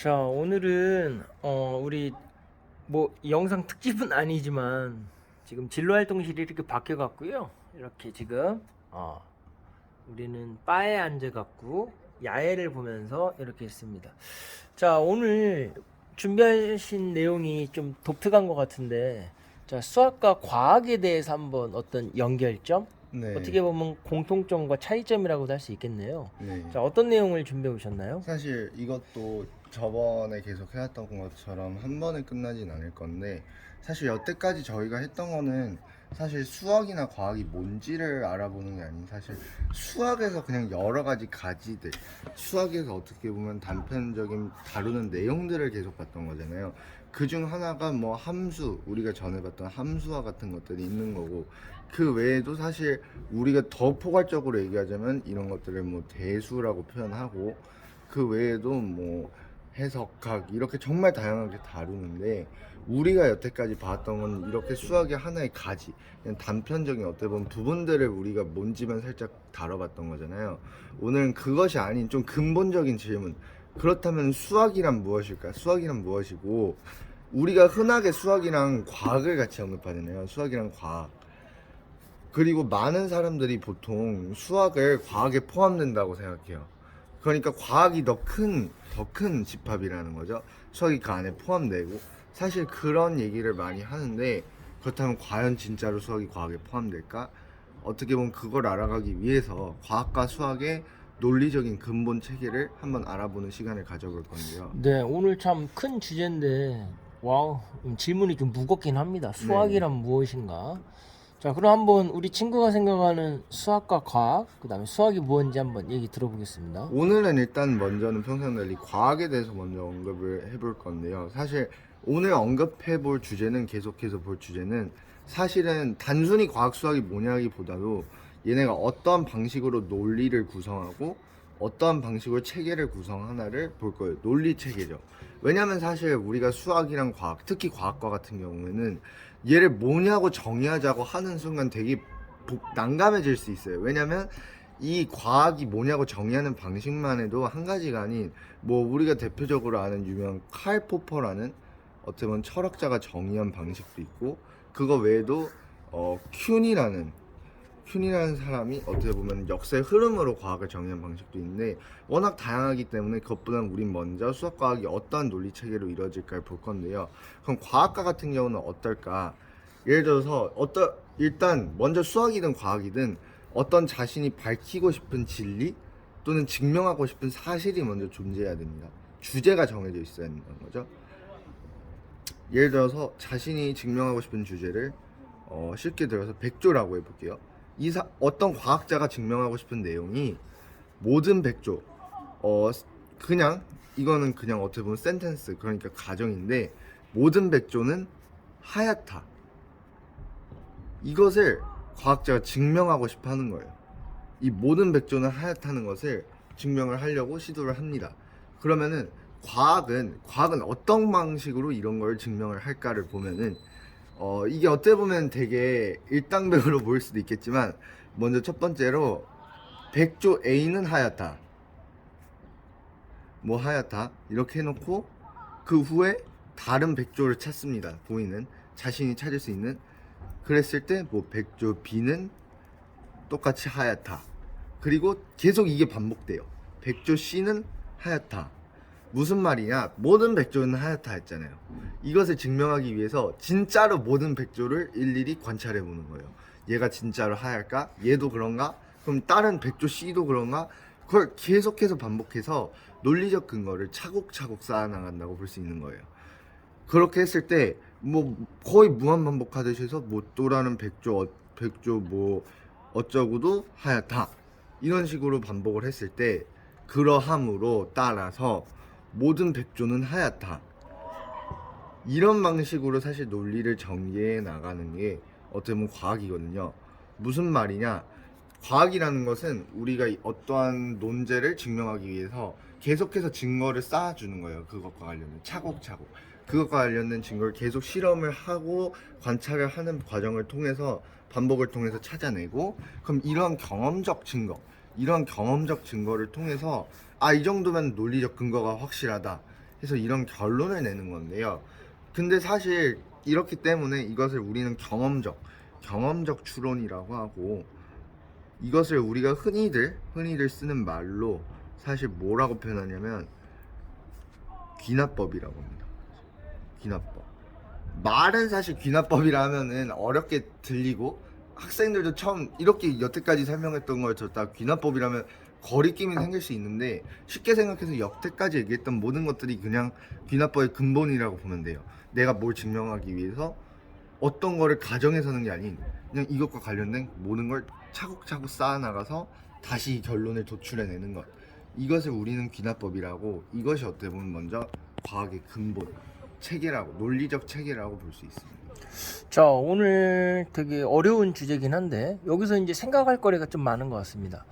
자, 오늘은 우리 뭐 영상 특집은 아니지만 지금 진로 활동실이 이렇게 바뀌어 갖고요. 이렇게 지금 우리는 바에 앉아 갖고 야외를 보면서 이렇게 했습니다. 자, 오늘 준비하신 내용이 좀 독특한 것 같은데, 자, 수학과 과학에 대해서 한번 어떤 연결점, 네, 어떻게 보면 공통점과 차이점이라고도 할 수 있겠네요. 네. 자, 어떤 내용을 준비해 오셨나요? 사실 이것도 저번에 계속 해왔던 것처럼 한 번에 끝나진 않을 건데, 사실 여태까지 저희가 했던 거는 사실 수학이나 과학이 뭔지를 알아보는 게 아닌, 사실 수학에서 그냥 여러 가지 가지들, 수학에서 어떻게 보면 단편적인 다루는 내용들을 계속 봤던 거잖아요. 그중 하나가 뭐 함수, 우리가 전에 봤던 함수와 같은 것들이 있는 거고, 그 외에도 사실 우리가 더 포괄적으로 얘기하자면 이런 것들을 뭐 대수라고 표현하고, 그 외에도 뭐 해석학, 이렇게 정말 다양하게 다루는데, 우리가 여태까지 봤던 건 이렇게 수학의 하나의 가지, 그냥 단편적인 어떻게 보면 부분들을 우리가 뭔지만 살짝 다뤄봤던 거잖아요. 오늘은 그것이 아닌 좀 근본적인 질문, 그렇다면 수학이란 무엇일까? 수학이란 무엇이고, 우리가 흔하게 수학이랑 과학을 같이 언급하잖아요. 수학이랑 과학. 그리고 많은 사람들이 보통 수학을 과학에 포함된다고 생각해요. 그러니까 과학이 더 큰 집합이라는 거죠. 수학이 그 안에 포함되고. 사실 그런 얘기를 많이 하는데, 그렇다면 과연 진짜로 수학이 과학에 포함될까? 어떻게 보면 그걸 알아가기 위해서 과학과 수학의 논리적인 근본 체계를 한번 알아보는 시간을 가져볼 건데요. 네, 오늘 참 큰 주제인데, 와우, 질문이 좀 무겁긴 합니다. 네. 수학이란 무엇인가? 자, 그럼 한번 우리 친구가 생각하는 수학과 과학, 그 다음에 수학이 무엇인지 한번 얘기 들어보겠습니다. 오늘은 일단 먼저는 평소랑 달리 과학에 대해서 먼저 언급을 해볼 건데요. 사실 오늘 언급해 볼 주제는, 계속해서 볼 주제는 사실은 단순히 과학 수학이 뭐냐기보다도 얘네가 어떠한 방식으로 논리를 구성하고 어떠한 방식으로 체계를 구성하나를 볼 거예요. 논리 체계죠. 왜냐면 사실 우리가 수학이랑 과학, 특히 과학과 같은 경우에는 얘를 뭐냐고 정의하자고 하는 순간 되게 난감해질 수 있어요. 왜냐면 이 과학이 뭐냐고 정의하는 방식만 해도 한 가지가 아닌, 뭐 우리가 대표적으로 아는 유명한 칼 포퍼라는 어떻게 보면 철학자가 정의한 방식도 있고, 그거 외에도 큐니라는 사람이 어떻게 보면 역사의 흐름으로 과학을 정의한 방식도 있는데, 워낙 다양하기 때문에 그것보다는 우린 먼저 수학 과학이 어떠한 논리 체계로 이루어질까를 볼 건데요. 그럼 과학과 같은 경우는 어떨까? 예를 들어서 일단 먼저 수학이든 과학이든 어떤 자신이 밝히고 싶은 진리 또는 증명하고 싶은 사실이 먼저 존재해야 됩니다. 주제가 정해져 있어야 된다는 거죠. 예를 들어서 자신이 증명하고 싶은 주제를 쉽게 들어서 백조라고 해볼게요. 어떤 과학자가 증명하고 싶은 내용이 모든 백조, 어 그냥 이거는 그냥 어떻게 보면 센텐스, 그러니까 가정인데, 모든 백조는 하얗다, 이것을 과학자가 증명하고 싶어 하는 거예요. 이 모든 백조는 하얗다는 것을 증명을 하려고 시도를 합니다. 그러면은 과학은 어떤 방식으로 이런 걸 증명을 할까를 보면은, 이게 어떻게 보면 되게 일당백으로 보일 수도 있겠지만, 먼저 첫 번째로 백조 A는 하얗다, 뭐 하얗다 이렇게 해놓고, 그 후에 다른 백조를 찾습니다. 보이는, 자신이 찾을 수 있는. 그랬을 때 뭐 백조 B는 똑같이 하얗다. 그리고 계속 이게 반복돼요. 백조 C는 하얗다. 무슨 말이냐? 모든 백조는 하얗다 했잖아요. 이것을 증명하기 위해서 진짜로 모든 백조를 일일이 관찰해 보는 거예요. 얘가 진짜로 하얄까? 얘도 그런가? 그럼 다른 백조 C도 그런가? 그걸 계속해서 반복해서 논리적 근거를 차곡차곡 쌓아나간다고 볼 수 있는 거예요. 그렇게 했을 때 뭐 거의 무한 반복하듯이 해서, 뭐 또라는 백조 뭐 어쩌고도 하얗다, 이런 식으로 반복을 했을 때, 그러함으로 따라서 모든 백조는 하얗다, 이런 방식으로 사실 논리를 전개해 나가는 게 어떻게 보면 과학이거든요. 무슨 말이냐? 과학이라는 것은 우리가 어떠한 논제를 증명하기 위해서 계속해서 증거를 쌓아주는 거예요. 그것과 관련된 차곡차곡, 그것과 관련된 증거를 계속 실험을 하고 관찰을 하는 과정을 통해서, 반복을 통해서 찾아내고, 그럼 이러한 경험적 증거를 통해서 이 정도면 논리적 근거가 확실하다, 해서 이런 결론을 내는 건데요. 근데 사실 이렇기 때문에 이것을 우리는 경험적 추론이라고 하고, 이것을 우리가 흔히들 쓰는 말로 사실 뭐라고 표현하냐면 귀납법이라고 합니다. 귀납법. 말은 사실 귀납법이라 하면은 어렵게 들리고, 학생들도 처음 이렇게 여태까지 설명했던 걸 다 귀납법이라면 거리낌이 생길 수 있는데, 쉽게 생각해서 여태까지 얘기했던 모든 것들이 그냥 귀납법의 근본이라고 보면 돼요. 내가 뭘 증명하기 위해서 어떤 거를 가정해서는 게 아닌, 그냥 이것과 관련된 모든 걸 차곡차곡 쌓아나가서 다시 결론을 도출해내는 것, 이것을 우리는 귀납법이라고, 이것이 어떻게 보면 먼저 과학의 근본, 체계라고, 논리적 체계라고 볼 수 있습니다. 자, 오늘 되게 어려운 주제긴 한데 여기서 이제 생각할 거리가 좀 많은 것 같습니다.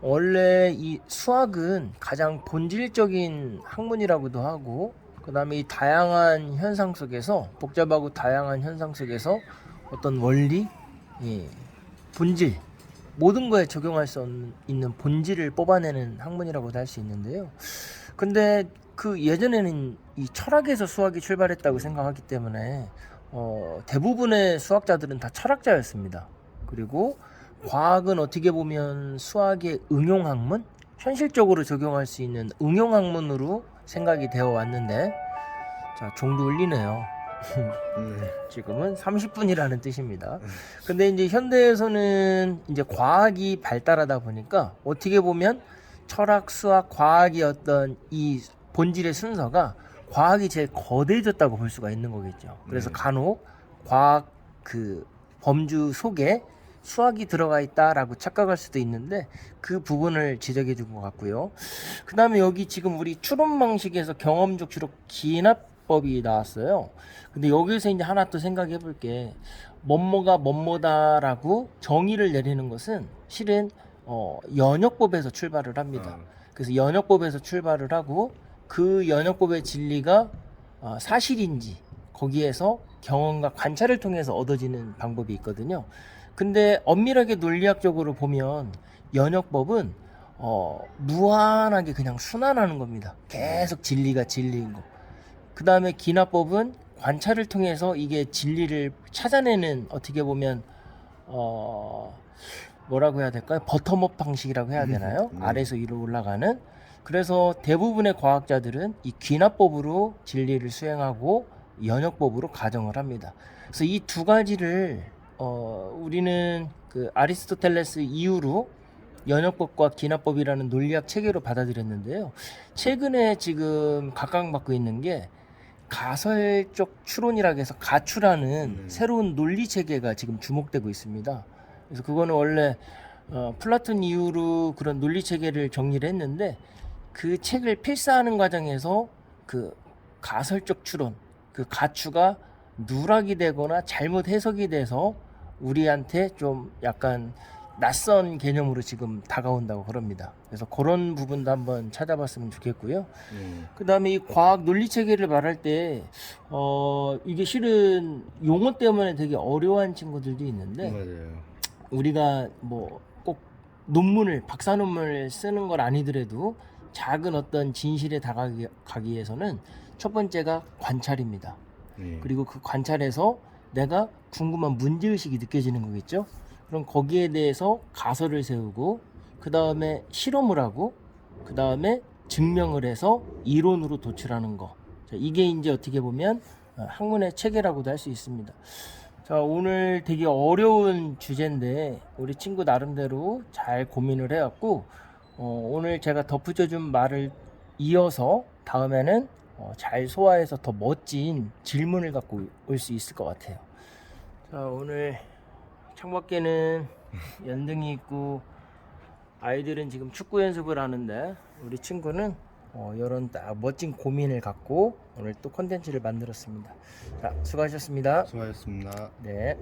원래 이 수학은 가장 본질적인 학문이라고도 하고, 그 다음에 이 다양한 현상 속에서, 복잡하고 다양한 현상 속에서 어떤 원리, 예, 본질, 모든 거에 적용할 수 있는 본질을 뽑아내는 학문이라고도 할 수 있는데요. 근데 그 예전에는 이 철학에서 수학이 출발했다고 생각하기 때문에 대부분의 수학자들은 다 철학자였습니다. 그리고 과학은 어떻게 보면 수학의 응용학문, 현실적으로 적용할 수 있는 응용학문으로 생각이 되어 왔는데, 자, 종도 울리네요. 지금은 30분이라는 뜻입니다. 근데 이제 현대에서는 이제 과학이 발달하다 보니까 어떻게 보면 철학, 수학, 과학이 어떤 이 본질의 순서가 과학이 제일 거대해졌다고 볼 수가 있는 거겠죠. 그래서 간혹 과학 그 범주 속에 수학이 들어가 있다라고 착각할 수도 있는데, 그 부분을 지적해 준 것 같고요. 그 다음에 여기 지금 우리 추론 방식에서 경험적 추론 기납법이 나왔어요. 근데 여기서 이제 하나 또 생각해 볼게. 뭐뭐가 뭐뭐다라고 정의를 내리는 것은 실은 연역법에서 출발을 합니다. 그래서 연역법에서 출발을 하고, 그 연역법의 진리가 사실인지 거기에서 경험과 관찰을 통해서 얻어지는 방법이 있거든요. 근데 엄밀하게 논리학적으로 보면 연역법은 무한하게 그냥 순환하는 겁니다. 계속 진리가 진리인 거. 그 다음에 기납법은 관찰을 통해서 이게 진리를 찾아내는, 어떻게 보면 뭐라고 해야 될까요? 버텀업 방식이라고 해야 되나요? 아래에서 위로 올라가는. 그래서 대부분의 과학자들은 이 귀납법으로 진리를 수행하고 연역법으로 가정을 합니다. 그래서 이 두 가지를 우리는 그 아리스토텔레스 이후로 연역법과 귀납법이라는 논리학 체계로 받아들였는데요. 최근에 지금 각광받고 있는 게 가설적 추론이라고 해서 가추라는 새로운 논리 체계가 지금 주목되고 있습니다. 그래서 그거는 원래 플라톤 이후로 그런 논리 체계를 정리를 했는데, 그 책을 필사하는 과정에서 그 가설적 추론, 그 가추가 누락이 되거나 잘못 해석이 돼서 우리한테 좀 약간 낯선 개념으로 지금 다가온다고 그럽니다. 그래서 그런 부분도 한번 찾아봤으면 좋겠고요. 그 다음에 이 과학 논리 체계를 말할 때 이게 실은 용어 때문에 되게 어려워하는 친구들도 있는데, 맞아요. 우리가 뭐 꼭 논문을, 박사 논문을 쓰는 걸 아니더라도 작은 어떤 진실에 다가가기 위해서는 첫 번째가 관찰입니다. 그리고 그 관찰에서 내가 궁금한 문제의식이 느껴지는 거겠죠. 그럼 거기에 대해서 가설을 세우고, 그 다음에 실험을 하고, 그 다음에 증명을 해서 이론으로 도출하는 거. 자, 이게 이제 어떻게 보면 학문의 체계라고도 할 수 있습니다. 자, 오늘 되게 어려운 주제인데 우리 친구 나름대로 잘 고민을 해왔고, 오늘 제가 덧붙여준 말을 이어서 다음에는 잘 소화해서 더 멋진 질문을 갖고 올 수 있을 것 같아요. 자, 오늘 창밖에는 연등이 있고 아이들은 지금 축구 연습을 하는데, 우리 친구는 이런 딱 멋진 고민을 갖고 오늘 또 콘텐츠를 만들었습니다. 자, 수고하셨습니다. 수고하셨습니다. 네.